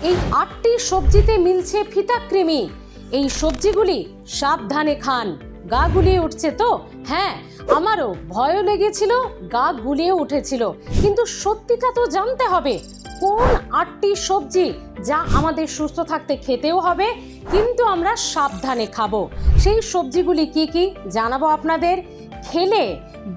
এই 8টি সবজিতে মিলছে ফিতাকৃমি। এই সবজিগুলি সাবধানে খান। গা গুলিয়ে উঠছে তো? হ্যাঁ, আমারও ভয়ও লেগেছিল, গা গুলিয়ে উঠেছিল। কিন্তু সত্যিটা তো জানতে হবে, কোন 8টি সবজি যা আমাদের সুস্থ থাকতে খেতেও হবে, কিন্তু আমরা সাবধানে খাবো। সেই সবজিগুলি কি কি জানাবো আপনাদের। খেলে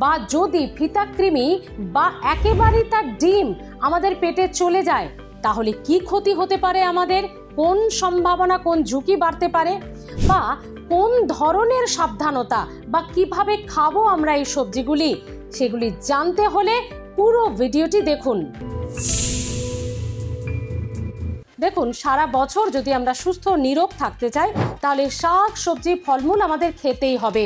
বা যদি ফিতাকৃমি বা একেবারেই তার ডিম আমাদের পেটে চলে যায়, তাহলে কি ক্ষতি হতে পারে আমাদের, কোন সম্ভাবনা, কোন ঝুঁকি বাড়তে পারে, বা কোন ধরনের সাবধানতা বা কিভাবে খাবো আমরা এই সবজিগুলি, সেগুলি জানতে হলে পুরো ভিডিওটি দেখুন। দেখুন, সারা বছর যদি আমরা সুস্থ নিরোগ থাকতে চাই, তাহলে শাক সবজি ফলমূল আমাদের খেতেই হবে,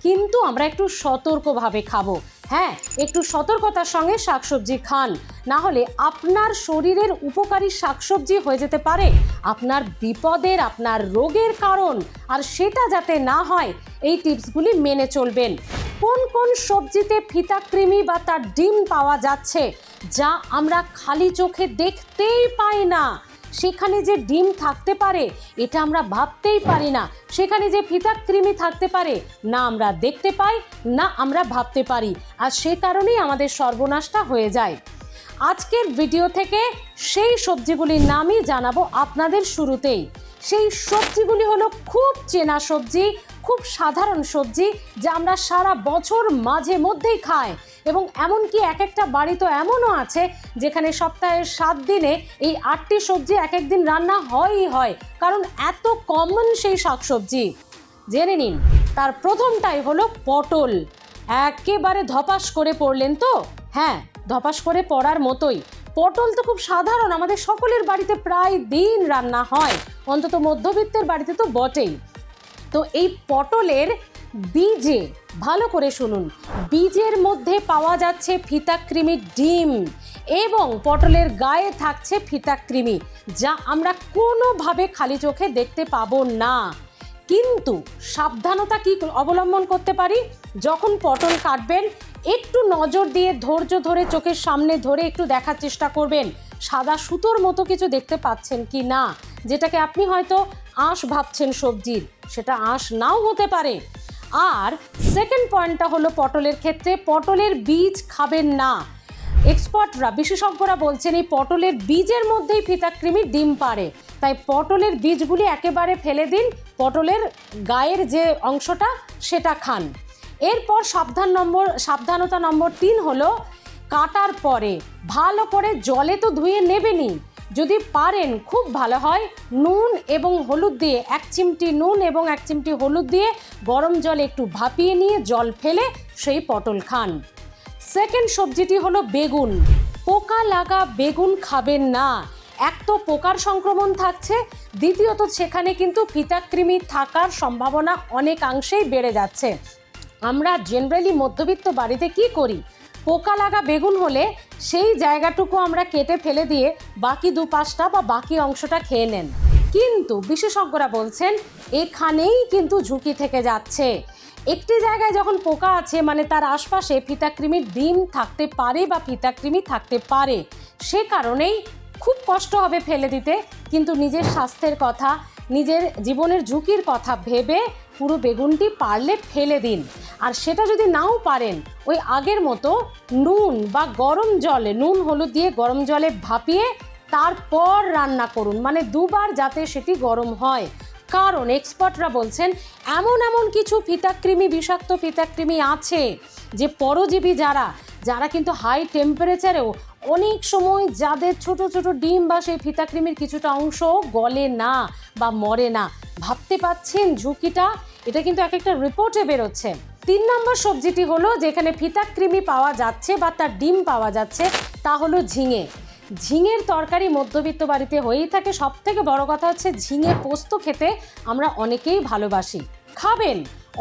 কিন্তু আমরা একটু সতর্কভাবে খাবো। হ্যাঁ, একটু সতর্কতার সঙ্গে শাকসবজি খান, না হলে আপনার শরীরের উপকারী শাকসবজি হয়ে যেতে পারে আপনার বিপদের, আপনার রোগের কারণ। আর সেটা যাতে না হয়, এই টিপসগুলি মেনে চলবেন। কোন কোন সবজিতে ফিতাকৃমি বা তার ডিম পাওয়া যাচ্ছে যা আমরা খালি চোখে দেখতেই পাই না, সেখানে যে ডিম থাকতে পারে এটা আমরা ভাবতেই পারি না, সেখানে যে ফিতাকৃমি থাকতে পারে না আমরা দেখতে পাই, না আমরা ভাবতে পারি, আর সে কারণেই আমাদের সর্বনাশটা হয়ে যায়। আজকের ভিডিও থেকে সেই সবজিগুলির নামই জানাবো আপনাদের শুরুতেই। সেই সবজিগুলি হলো খুব চেনা সবজি, খুব সাধারণ সবজি, যা আমরা সারা বছর মাঝে মধ্যেই খাই, এবং এমনকি এক একটা বাড়ি তো এমনও আছে যেখানে সপ্তাহের 7 দিনে এই 8টি সবজি এক একদিন রান্না হয়ই হয়, কারণ এত কমন সেই শাকসবজি। জেনে নিন, তার প্রথমটাই হলো পটল। একেবারে ধপাস করে পড়লেন তো? হ্যাঁ, ধপাস করে পড়ার মতোই। পটল তো খুব সাধারণ, আমাদের সকলের বাড়িতে প্রায় দিন রান্না হয়, অন্তত মধ্যবিত্তের বাড়িতে তো বটেই। তো এই পটলের বীজে, ভালো করে শুনুন, বীজের মধ্যে পাওয়া যাচ্ছে ফিতাকৃমির ডিম, এবং পটলের গায়ে থাকছে ফিতাকৃমি, যা আমরা কোনোভাবে খালি চোখে দেখতে পাবো না। কিন্তু সাবধানতা কি অবলম্বন করতে পারি? যখন পটল কাটবেন, একটু নজর দিয়ে ধৈর্য ধরে চোখের সামনে ধরে একটু দেখার চেষ্টা করবেন সাদা সুতোর মতো কিছু দেখতে পাচ্ছেন কি না, যেটাকে আপনি হয়তো আঁশ ভাবছেন সবজির, সেটা আঁশ নাও হতে পারে। আর সেকেন্ড পয়েন্টটা হলো, পটলের ক্ষেত্রে পটলের বীজ খাবেন না। এক্সপার্টরা, বিশেষজ্ঞরা বলছেন এই পটলের বীজের মধ্যেই ফিতাকৃমির ডিম পারে, তাই পটলের বীজগুলি একেবারে ফেলে দিন, পটলের গায়ের যে অংশটা সেটা খান। এরপর সাবধানতা নম্বর 3 হলো, কাটার পরে ভালো করে জলে তো ধুয়ে নেবেনই, যদি পারেন খুব ভালো হয় নুন এবং হলুদ দিয়ে, 1 চিমটি নুন এবং 1 চিমটি হলুদ দিয়ে গরম জলে একটু ভাপিয়ে নিয়ে জল ফেলে সেই পটল খান। সেকেন্ড সবজিটি হলো বেগুন। পোকা লাগা বেগুন খাবেন না। এক তো পোকার সংক্রমণ থাকছে, দ্বিতীয়ত সেখানে কিন্তু ফিতাকৃমি থাকার সম্ভাবনা অনেকাংশেই বেড়ে যাচ্ছে। আমরা জেনারেলি মধ্যবিত্ত বাড়িতে কি করি, পোকা লাগা বেগুন হলে সেই জায়গাটুকু আমরা কেটে ফেলে দিয়ে বাকি 2-5টা বা বাকি অংশটা খেয়ে নেন, কিন্তু বিশেষজ্ঞরা বলছেন এখানেই কিন্তু ঝুঁকি থেকে যাচ্ছে। একটি জায়গায় যখন পোকা আছে, মানে তার আশপাশে ফিতাকৃমির ডিম থাকতে পারে বা ফিতাকৃমি থাকতে পারে, সে কারণেই খুব কষ্ট হবে ফেলে দিতে, কিন্তু নিজের স্বাস্থ্যের কথা, নিজের জীবনের ঝুঁকির কথা ভেবে পুরো বেগুনটি পারলে ফেলে দিন। আর সেটা যদি নাও পারেন, ওই আগের মতো নুন বা গরম জলে, নুন হলুদ দিয়ে গরম জলে ভাপিয়ে তারপর রান্না করুন, মানে 2 বার যাতে সেটি গরম হয়। কারণ এক্সপার্টরা বলছেন এমন কিছু ফিতাকৃমি, বিষাক্ত ফিতাকৃমি আছে যে পরজীবী যারা কিন্তু হাই টেম্পারেচারেও অনেক সময় যাদের ছোট ছোট ডিম বা সেই ফিতাকৃমির কিছুটা অংশ গলে না বা মরে না। ভাবতে পাচ্ছেন ঝুঁকিটা? এটা কিন্তু এক একটা রিপোর্টে বেরোচ্ছে। 3 নম্বর সবজিটি হলো যেখানে ফিতাকৃমি পাওয়া যাচ্ছে বা তার ডিম পাওয়া যাচ্ছে, তা হলো ঝিঙে। ঝিঙের তরকারি মধ্যবিত্ত বাড়িতে হয়েই থাকে। সব থেকে বড় কথা হচ্ছে ঝিঙে পোস্ত খেতে আমরা অনেকেই ভালোবাসি। খাবেন,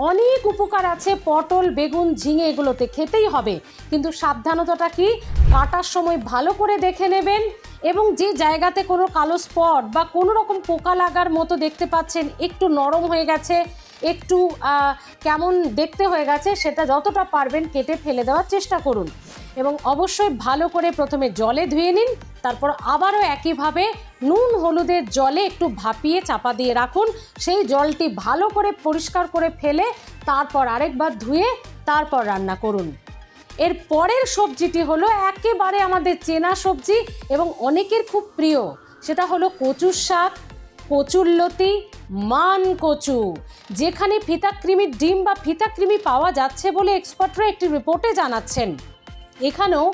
অনেক উপকার আছে পটল, বেগুন, ঝিঙে, এগুলোতে খেতেই হবে, কিন্তু সাবধানতাটা কি, কাটার সময় ভালো করে দেখে নেবেন, এবং যে জায়গাতে কোনো কালো স্পট বা কোনো রকম পোকা লাগার মতো দেখতে পাচ্ছেন, একটু নরম হয়ে গেছে, একটু কেমন দেখতে হয়ে গেছে, সেটা যতটা পারবেন কেটে ফেলে দেওয়ার চেষ্টা করুন। এবং অবশ্যই ভালো করে প্রথমে জলে ধুয়ে নিন, তারপর আবারও একইভাবে নুন হলুদের জলে একটু ভাপিয়ে চাপা দিয়ে রাখুন। সেই জলটি ভালো করে পরিষ্কার করে ফেলে তারপর আরেকবার ধুয়ে তারপর রান্না করুন। এর পরের সবজিটি হলো একেবারে আমাদের চেনা সবজি এবং অনেকের খুব প্রিয়, সেটা হলো কচুর শাক, কচুরলতি, মান কচু, যেখানে ফিতাকৃমির ডিম বা ফিতাকৃমি পাওয়া যাচ্ছে বলে এক্সপার্টরা একটি রিপোর্টে জানাচ্ছেন। এখানেও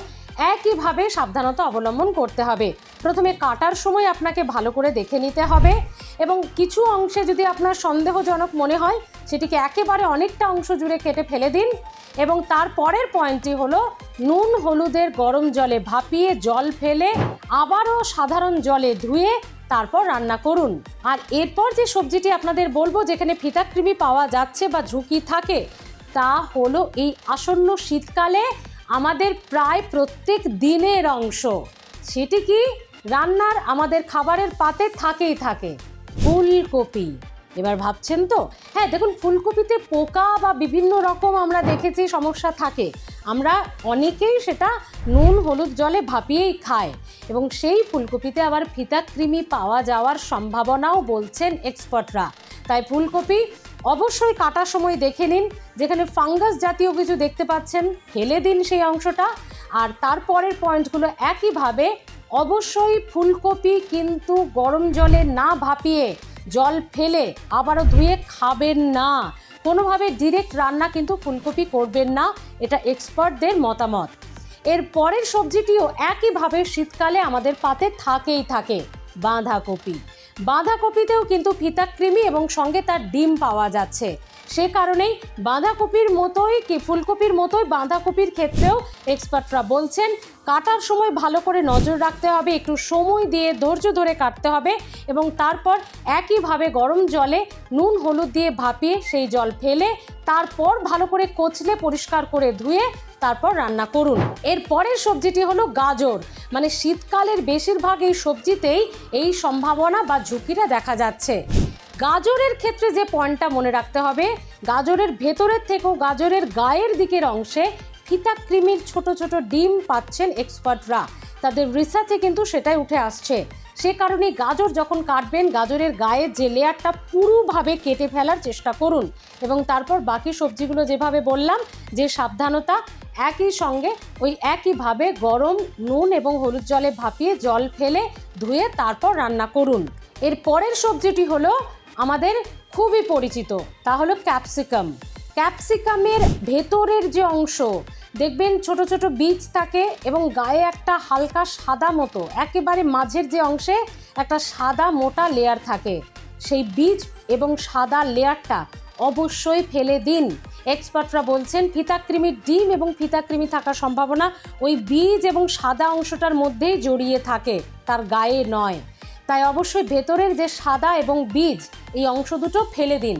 একইভাবে সাবধানতা অবলম্বন করতে হবে। প্রথমে কাটার সময় আপনাকে ভালো করে দেখে নিতে হবে এবং কিছু অংশে যদি আপনার সন্দেহজনক মনে হয় সেটিকে একেবারে অনেকটা অংশ জুড়ে কেটে ফেলে দিন এবং তারপরের পয়েন্টটি হলো নুন হলুদের গরম জলে ভাপিয়ে জল ফেলে আবারও সাধারণ জলে ধুয়ে তারপর রান্না করুন। আর এরপর যে সবজিটি আপনাদের বলবো যেখানে ফিতাকৃমি পাওয়া যাচ্ছে বা ঝুঁকি থাকে, তা হলো এই আসন্ন শীতকালে আমাদের প্রায় প্রত্যেক দিনের অংশ, সেটি কি রান্নার আমাদের খাবারের পাতে থাকেই থাকে, ফুলকপি। এবার ভাবছেন তো, হ্যাঁ দেখুন, ফুলকপিতে পোকা বা বিভিন্ন রকম আমরা দেখেছি সমস্যা থাকে, আমরা অনেকেই সেটা নুন হলুদ জলে ভাপিয়েই খায় এবং সেই ফুলকপিতে আবার ফিতাকৃমি পাওয়া যাওয়ার সম্ভাবনাও বলছেন এক্সপার্টরা। তাই ফুলকপি অবশ্যই কাটার সময় দেখে নিন, যেখানে ফাঙ্গাস জাতীয় কিছু দেখতে পাচ্ছেন ফেলে দিন সেই অংশটা। আর তারপরের পয়েন্টগুলো একইভাবে, অবশ্যই ফুলকপি কিন্তু গরম জলে না ভাপিয়ে জল ফেলে আবারও ধুয়ে খাবেন না, কোনোভাবে ডিরেক্ট রান্না কিন্তু ফুলকপি করবেন না, এটা এক্সপার্টদের মতামত। এর পরের সবজিটিও একইভাবে শীতকালে আমাদের পাতে থাকেই থাকে, বাঁধাকপি। বাঁধাকপিতেও কিন্তু ফিতাকৃমি এবং সঙ্গে তার ডিম পাওয়া যাচ্ছে, সে কারণেই বাঁধাকপির মতোই কি ফুলকপির মতোই বাঁধাকপির ক্ষেত্রেও এক্সপার্টরা বলছেন কাটার সময় ভালো করে নজর রাখতে হবে, একটু সময় দিয়ে ধৈর্য ধরে কাটতে হবে এবং তারপর একইভাবে গরম জলে নুন হলুদ দিয়ে ভাপিয়ে সেই জল ফেলে তারপর ভালো করে কচলে পরিষ্কার করে ধুয়ে তারপর রান্না করুন। এর পরের সবজিটি হলো গাজর, মানে শীতকালের বেশিরভাগ এই সবজিতেই এই সম্ভাবনা বা ঝুঁকিটা দেখা যাচ্ছে। গাজরের ক্ষেত্রে যে পয়েন্টটা মনে রাখতে হবে, গাজরের ভেতরের থেকেও গাজরের গায়ের দিকের অংশে ফিতাকৃমির ছোট ছোট ডিম পাচ্ছেন এক্সপার্টরা, তাদের রিসার্চে কিন্তু সেটাই উঠে আসছে। সে কারণে গাজর যখন কাটবেন গাজরের গায়ের যে লেয়ারটা পুরোভাবে কেটে ফেলার চেষ্টা করুন এবং তারপর বাকি সবজিগুলো যেভাবে বললাম যে সাবধানতা, একই সঙ্গে ওই একইভাবে গরম নুন এবং হলুদ জলে ভাপিয়ে জল ফেলে ধুয়ে তারপর রান্না করুন। এর পরের সবজিটি হলো আমাদের খুবই পরিচিত, তা হলো ক্যাপসিকাম। ক্যাপসিকামের ভেতরের যে অংশ দেখবেন ছোট ছোট বীজ থাকে এবং গায়ে একটা হালকা সাদা মতো একেবারে মাঝের যে অংশে একটা সাদা মোটা লেয়ার থাকে, সেই বীজ এবং সাদা লেয়ারটা অবশ্যই ফেলে দিন। এক্সপার্টরা বলছেন ফিতাকৃমির ডিম এবং ফিতাকৃমি থাকার সম্ভাবনা ওই বীজ এবং সাদা অংশটার মধ্যেই জড়িয়ে থাকে, তার গায়ে নয়। তাই অবশ্যই ভেতরের যে সাদা এবং বীজ এই অংশ দুটো ফেলে দিন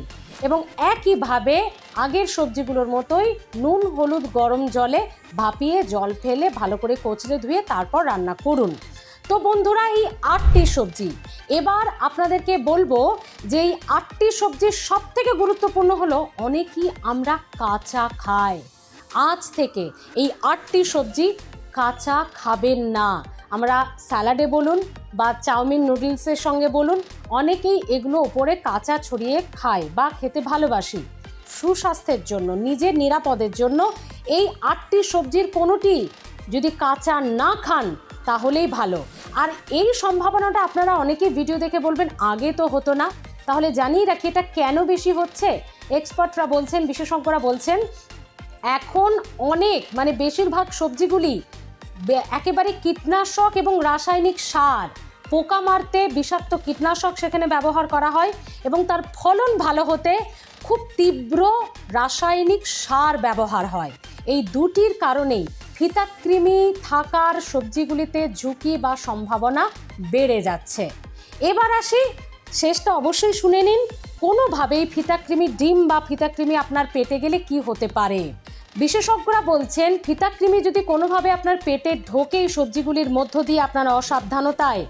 এবং একইভাবে আগের সবজিগুলোর মতোই নুন হলুদ গরম জলে ভাপিয়ে জল ফেলে ভালো করে কচলে ধুয়ে তারপর রান্না করুন। তো বন্ধুরা, এই 8টি সবজি, এবার আপনাদেরকে বলবো যে এই 8টি সবজির সব থেকে গুরুত্বপূর্ণ হলো অনেকেই আমরা কাঁচা খাই। আজ থেকে এই 8টি সবজি কাঁচা খাবেন না। আমরা স্যালাডে বলুন বা চাউমিন নুডলসের সঙ্গে বলুন, অনেকেই এগুলো ওপরে কাঁচা ছড়িয়ে খায় বা খেতে ভালোবাসি। সুস্বাস্থ্যের জন্য, নিজের নিরাপদের জন্য এই 8টি সবজির কোনোটি যদি কাঁচা না খান তাহলেই ভালো। আর এই সম্ভাবনাটা আপনারা অনেকেই ভিডিও দেখে বলবেন আগে তো হতো না, তাহলে জানিয়ে রাখি এটা কেন বেশি হচ্ছে। এক্সপার্টরা বলছেন, বিশেষজ্ঞরা বলছেন এখন অনেক মানে বেশিরভাগ সবজিগুলি একেবারে কীটনাশক এবং রাসায়নিক সার, পোকা মারতে বিষাক্ত কীটনাশক সেখানে ব্যবহার করা হয় এবং তার ফলন ভালো হতে খুব তীব্র রাসায়নিক সার ব্যবহার হয়। এই দুটির কারণেই ফিতাকৃমি থাকার সবজিগুলিতে ঝুঁকি বা সম্ভাবনা বেড়ে যাচ্ছে। এবার আসি, শেষটা অবশ্যই শুনে নিন, কোনোভাবেই ফিতাকৃমি ডিম বা ফিতাকৃমি আপনার পেটে গেলে কি হতে পারে। বিশেষজ্ঞরা বলছেন ফিতাকৃমি যদি কোনোভাবে আপনার পেটে ঢোকে এই সবজিগুলির মধ্য দিয়ে আপনার অসাবধানতায়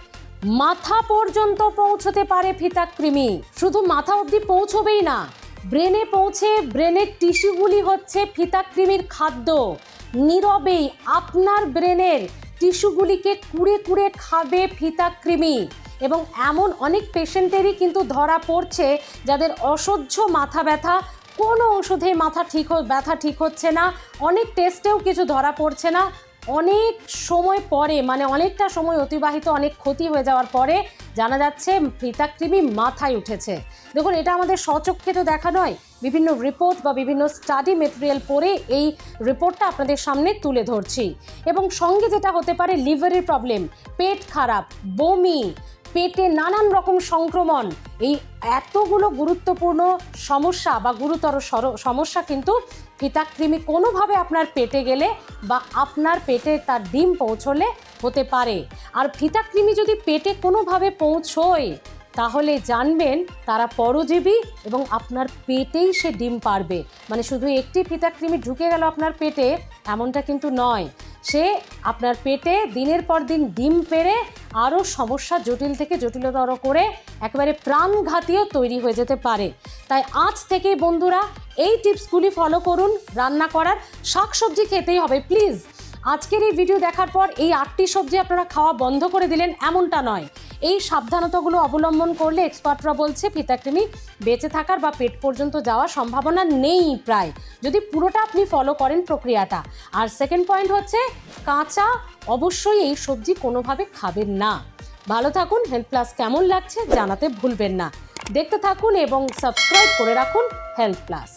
মাথা পর্যন্ত পৌঁছতে পারে ফিতাকৃমি। শুধু মাথা অবধি পৌঁছবেই না, ব্রেনে পৌঁছে ব্রেনের টিস্যুগুলি হচ্ছে ফিতাকৃমির খাদ্য। নীরবেই আপনার ব্রেনের টিস্যুগুলিকে কুড়ে কুড়ে খাবে ফিতাকৃমি। এবং এমন অনেক পেশেন্টেরই কিন্তু ধরা পড়ছে যাদের অসহ্য মাথা ব্যথা, কোনো ওষুধে ব্যথা ঠিক হচ্ছে না, অনেক টেস্টেও কিছু ধরা পড়ছে না, অনেক সময় পরে মানে অনেকটা সময় অতিবাহিত, অনেক ক্ষতি হয়ে যাওয়ার পরে জানা যাচ্ছে ফিতাকৃমি মাথায় উঠেছে। দেখুন, এটা আমাদের স্বচক্ষে তো দেখা নয়, বিভিন্ন রিপোর্ট বা বিভিন্ন স্টাডি মেটেরিয়াল পড়ে এই রিপোর্টটা আপনাদের সামনে তুলে ধরছি। এবং সঙ্গে যেটা হতে পারে লিভারের প্রবলেম, পেট খারাপ, বমি, পেটে নানান রকম সংক্রমণ, এই এতগুলো গুরুত্বপূর্ণ সমস্যা বা গুরুতর সমস্যা কিন্তু ফিতাকৃমি কোনোভাবে আপনার পেটে গেলে বা আপনার পেটে তার ডিম পৌঁছলে হতে পারে। আর ফিতাকৃমি যদি পেটে কোনোভাবে পৌঁছয় তাহলে জানবেন তারা পরজীবী এবং আপনার পেটেই সে ডিম পারবে। মানে শুধু একটি ফিতাকৃমি ঢুকে গেল আপনার পেটে এমনটা কিন্তু নয়, সে আপনার পেটে দিনের পর দিন ডিম পেড়ে আরও সমস্যা জটিল থেকে জটিলতর করে একেবারে প্রাণঘাতীয় তৈরি হয়ে যেতে পারে। তাই আজ থেকে বন্ধুরা এই টিপসগুলি ফলো করুন। রান্না করার শাকসবজি খেতেই হবে প্লিজ। আজকের এই ভিডিও দেখার পর এই 8টি সবজি আপনারা খাওয়া বন্ধ করে দিলেন এমনটা নয়। এই সাবধানতাগুলো অবলম্বন করলে এক্সপার্টরা বলছে ফিতাকৃমি বেঁচে থাকার বা পেট পর্যন্ত যাওয়ার সম্ভাবনা নেই প্রায়, যদি পুরোটা আপনি ফলো করেন প্রক্রিয়াটা। আর সেকেন্ড পয়েন্ট হচ্ছে কাঁচা অবশ্যই এই সবজি কোনোভাবে খাবেন না। ভালো থাকুন। হেলথ প্লাস কেমন লাগছে জানাতে ভুলবেন না। দেখতে থাকুন এবং সাবস্ক্রাইব করে রাখুন হেলথ প্লাস।